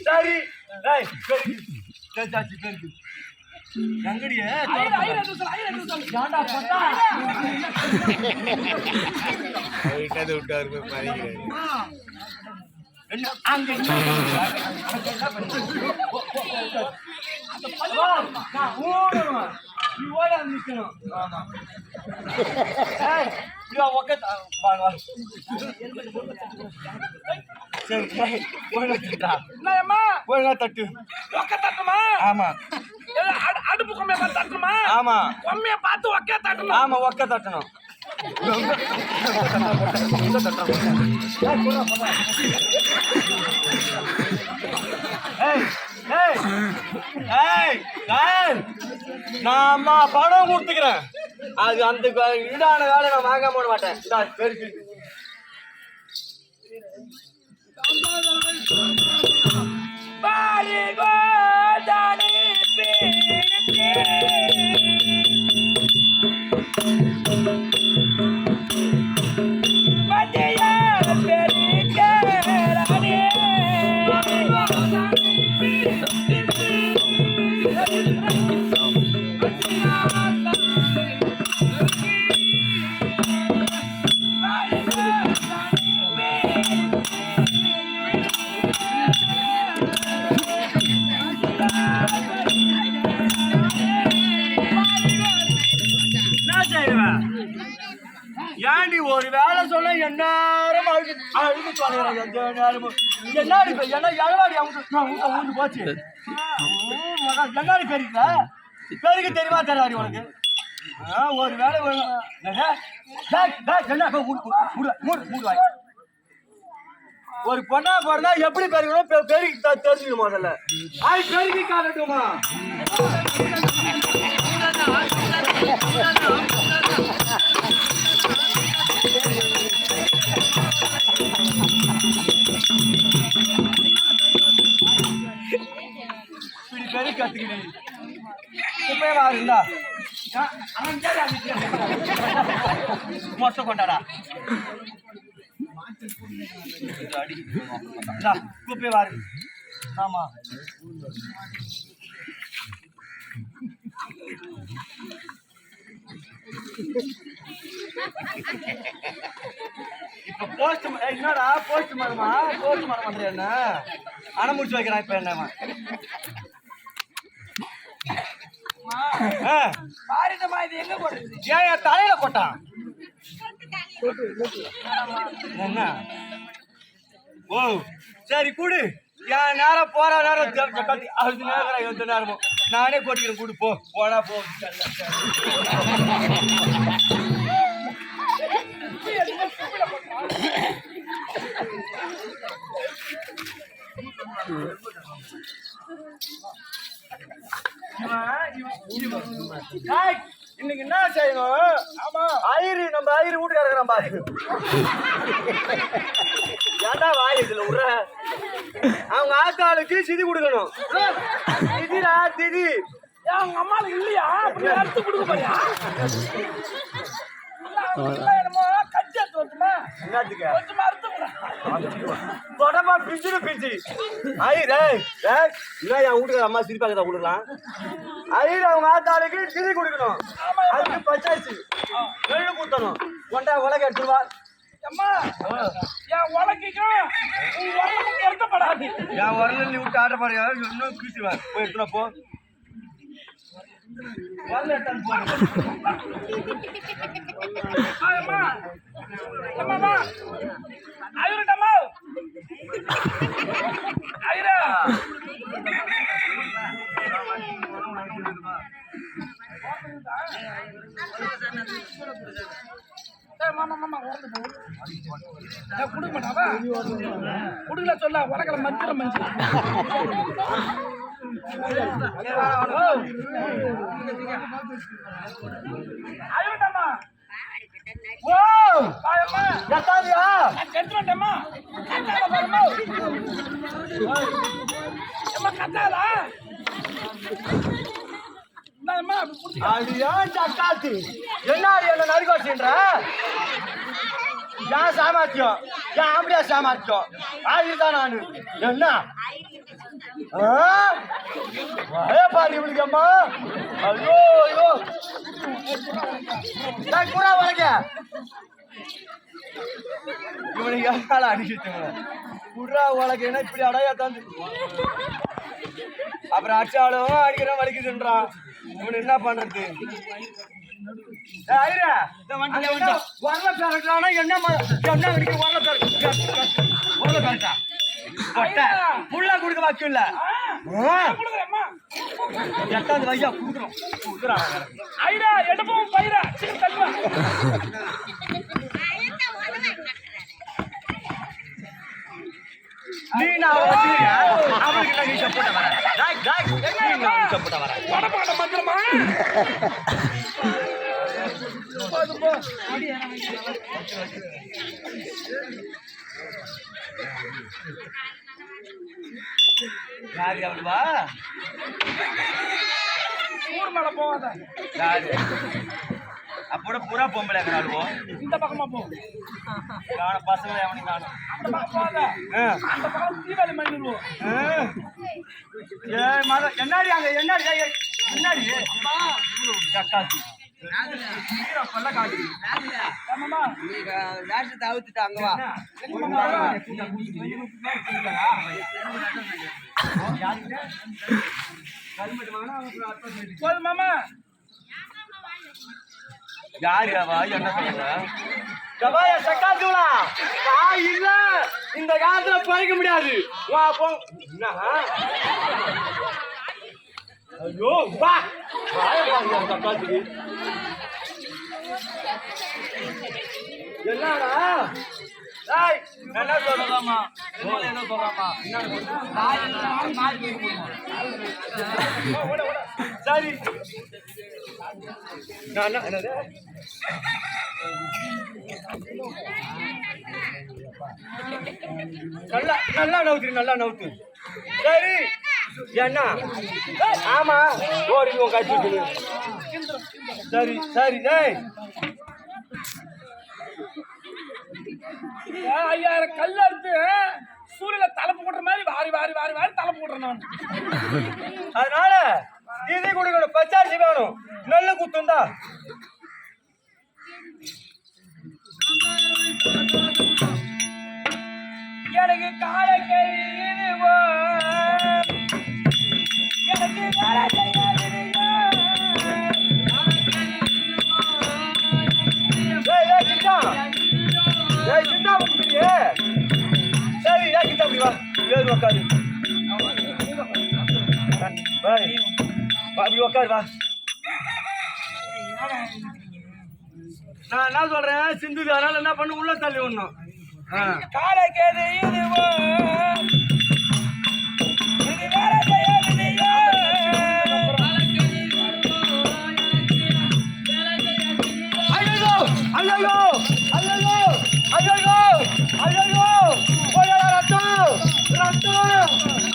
சரி எங்கடியே விட்டாரு அங்க நிக்கணும். ஆமா தட்டு ஆமா அடுப்பு கொம்மைய பார்த்து தட்டணுமா? ஆமா கொம்மைய பார்த்து ஒக்க தட்டணும். ஆமா ஒக்க தட்டணும். நான் பணம் கொடுத்துக்கிறேன். அது அந்த ஈடான வேலை நான் வாங்காம போட மாட்டேன். ஏண்டி ஒரு வேலை சொன்ன எந்நேரம் அழுது சொல்லுறேன். என்னாடி எழவாடி அவங்க போச்சு. என்னாடி பெருக்க பெருக்க தெரியுமா தெரியாடி உனக்கு? ஒரு வேலை ஒரு பொண்ணா பிறந்தா எப்படி பெருக்கணும் பெருக்கி தெரிஞ்சுக்கணும். முதல்ல பெருக்கி காட்டட்டுமா? பெரிய கத்துக்கிறேன் இருந்தா மொத்தம் கொண்டாடா குப்பை வாரு. ஆமா இப்ப போஸ்ட் என்னடா போஸ்ட் மரமா பண்ற என்ன அணை முடிச்சு வைக்கிறான். இப்ப என்னமா ஏன் தலையில கொட்டான்? என்ன ஓ சரி கூடு. என் நேரம் போற நேரம் அது நேரம் எந்த நேரமும் நானே கொட்டிக்கிறேன். கூடு போனா போ. இன்னைக்கு என்ன செய்யணும்? ஆமா நம்ம ஐயரு வீட்டுக்கு இருக்கிறோம் பாரு. ஏன்டா வாய் இதுல விடுற? அவங்க ஆத்தாளுக்கு சிதி கொடுக்கணும். திதிடா திதி. அவங்க அம்மாளுக்கு இல்லையா? அப்படி அறுத்து கொடுக்க போறியா? தொடமா பிஞ்சு பிஞ்சு ஐயர் என் வீட்டுக்கு அம்மா சிரிப்பாக்கதா கொடுக்கலாம். ஐயர் அவங்க ஆத்தாளுக்கு சிரி கொடுக்கணும். அதுக்கு பச்சாச்சு வெள்ளு கொடுத்தணும். கொண்டா உலக எடுத்துருவா. என் உரல நீ விட்டு ஆட்ட பாருங்க. இன்னும் கீச்சுவார் போய் எடுத்துனா போ. கொடுக்க மாட்டாவா? கொடுக்கல சொல்ல உலகல மந்திர மஞ்சள் கத்தாதா என்ன நறுக்கு வச்சுன்ற சாமர்த்தியம் என் ஆம்படியா சாமர்த்தியம் ஆகிதான் நானு என்ன பாரு இவளுக்கு அம்மா ஐயோ ஐயோ புறா வளர்க்க இவனுக்கு யாரால அடிச்சுட்டு புறா வளர்க்கன்னா இப்படி அடையா தந்து அப்புறம் அடிச்சாலும் அடிக்கிறேன் வலிக்குதுன்றான் இவனு என்ன பண்றது புள்ள குடுக்க வாக்கியம் இல்ல எட்டாவது வயசா குடுக்குறோம் எடுப்போம் பயிரா நீ நான் அவனுக்கு நீ சப்போட்ட வர சப்போட்ட வர படப்பாட மந்திரமா யாரு அவளுவா ஊர் மேல போவாத யாரு அப்போட பூரா பொம்பளை இருக்கிறாளுவோம் இந்த பக்கமா போ காண பசங்களை அவனுக்கு காணும் அந்த பக்கம் போவாத அந்த பக்கம் தீபாவளி மண்ணிடுவோம் என்னாடி அங்க என்னாடி என்னாடி சக்காத்தி வேஷத்தை அவுத்துட்டு அங்க வா மாமா யாரு என்ன சொல்லுங்க சக்காத்துலா இல்ல இந்த காலத்துல பறிக்க முடியாது வா போ ஐயோ வா சக்காத்துக்கு என்னடா என்ன சொல்றாமா என்ன சொல்றாமா சரி என்னது நல்லா நவுத்து சரி என்ன ஆமா ஓடி உன் கட்சி சரி சரி டேய் 5000 கல் எடுத்து சூரியல தலைப்பு போடுற மாதிரி வாரி வாரி வாரி வாரி தலைப்பு போடுறேன் நான் அதனால இது கொடுக்கணும் பச்சாரிசி வேணும் நல்ல குத்துண்டா எனக்கு காலை கேள்விவோ எனக்கு வேலை செய்யாதீங்க சரி கிட்ட அப்படி வா ஏறு உக்காரு அப்படி உக்காரு வா நான் என்ன சொல்றேன் சிந்து அதனால என்ன பண்ணு உள்ள தள்ளி விடணும் காலை கேது இதுவோ இது வேலை செய்யாதீங்க ஐயோ ஐயோ ஐயோ ஐயோ ஐயோ போயா ரத்தம் ரத்தம்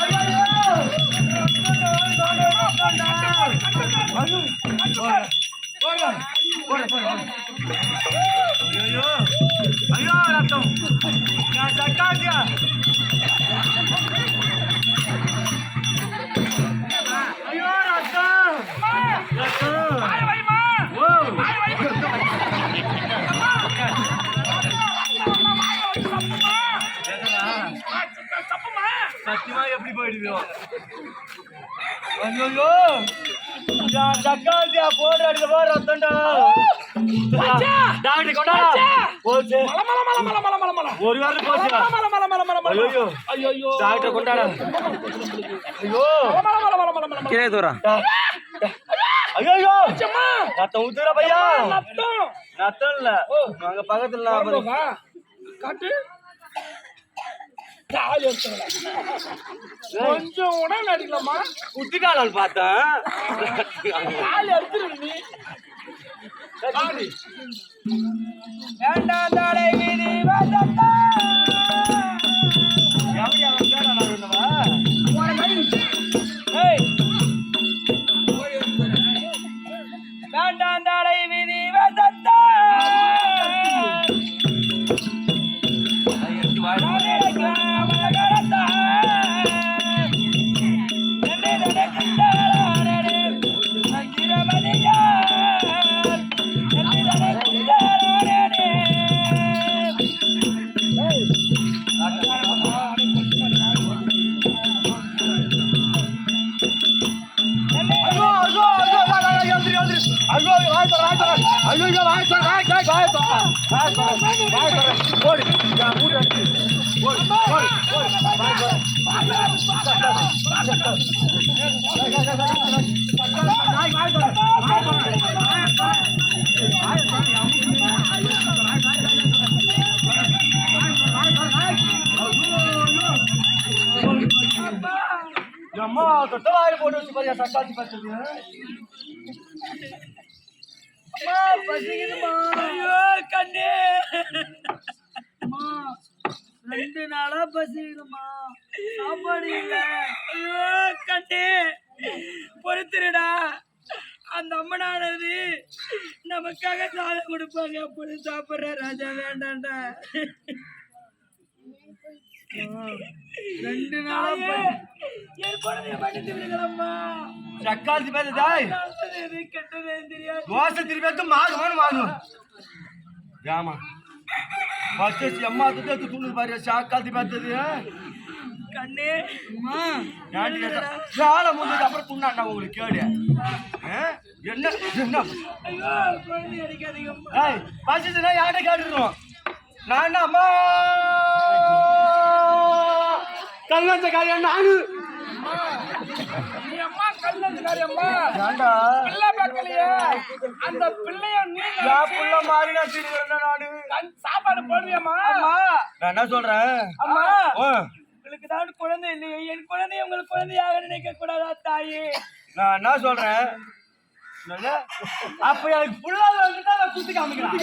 ஐயோ ஐயோ ஐயோ ரத்தம் நான் சக்காத்தியா ஐயோ ரத்தம் ரத்தம் சத்தியமா எப்படி போயிடுவோம் ஐயோ சக்காத்தியா போடுற அடிக்க போற ரத்தம்டா டாக்டர் கொண்டா போச்சு ஒரு வாரம் போச்சு ஐயோ டாக்டர் கொண்டாடா ஐயோ கீழே தூரம் ஐயோ ரத்தம் ஊத்துற பையா ரத்தம் இல்ல நாங்க பக்கத்துல காட்டு கொஞ்சம் உடனே அடிக்கலாமா குட்டிக்கால பார்த்தேன் வேண்டாம் தடை விதி வேண்டாம் தடை விதி போடு நான் மூடு அடிச்சு போடு போடு போடு அம்மா தொட்ட வாயில போட்டு வச்சு பாரு சக்காத்தி பார்த்தது அம்மா பசிக்குதுமா ஐயோ கண்ணே அம்மா 2 நாளா பசிக்குதுமா சாப்பாடு இல்ல ஐயோ கண்ணே பொறுத்துருடா அந்த அம்மனானது நமக்காக சாதம் கொடுப்பாங்க அப்படி சாப்பிடுற ராஜா வேண்டாண்டா 2 நாளா என் குழந்தைய பண்ணிட்டு விடுங்களம்மா சக்காத்தி பார்த்ததாய் கெட்டதே தெரியாது தோசை திருப்பி மாறும் ராமா பச்சை அம்மா துட்டு துண்டு பாரு சாக்காத்தி பார்த்தது கண்ணே அம்மா சாலை முடிஞ்சது அப்புறம் துண்ணாண்டா உங்களுக்கு கேடு என்ன என்ன ஐயோ குழந்தை அடிக்காதீங்கம்மா ஏய் பசிச்சுனா யார்கிட்ட கேட்டுருவோம் நான் அம்மா கல்லஞ்சக்காரியா நானு நீ அம்மா கல்லஞ்சக்காரி அம்மா ஏண்டா பிள்ளை பார்க்கலையே அந்த பிள்ளைய நீ புள்ள மாதிரி நான் திருக்கிறேன் நானு சாப்பாடு போடுவியம்மா நான் என்ன சொல்றேன் அம்மா உங்களுக்கு தான் குழந்தை இல்லையே என் குழந்தைய உங்களுக்கு குழந்தையாக நினைக்க கூடாதா தாயே நான் என்ன சொல்றேன் அப்ப எனக்கு புள்ள வந்துட்டா நான் குத்தி காமிக்கிறேன்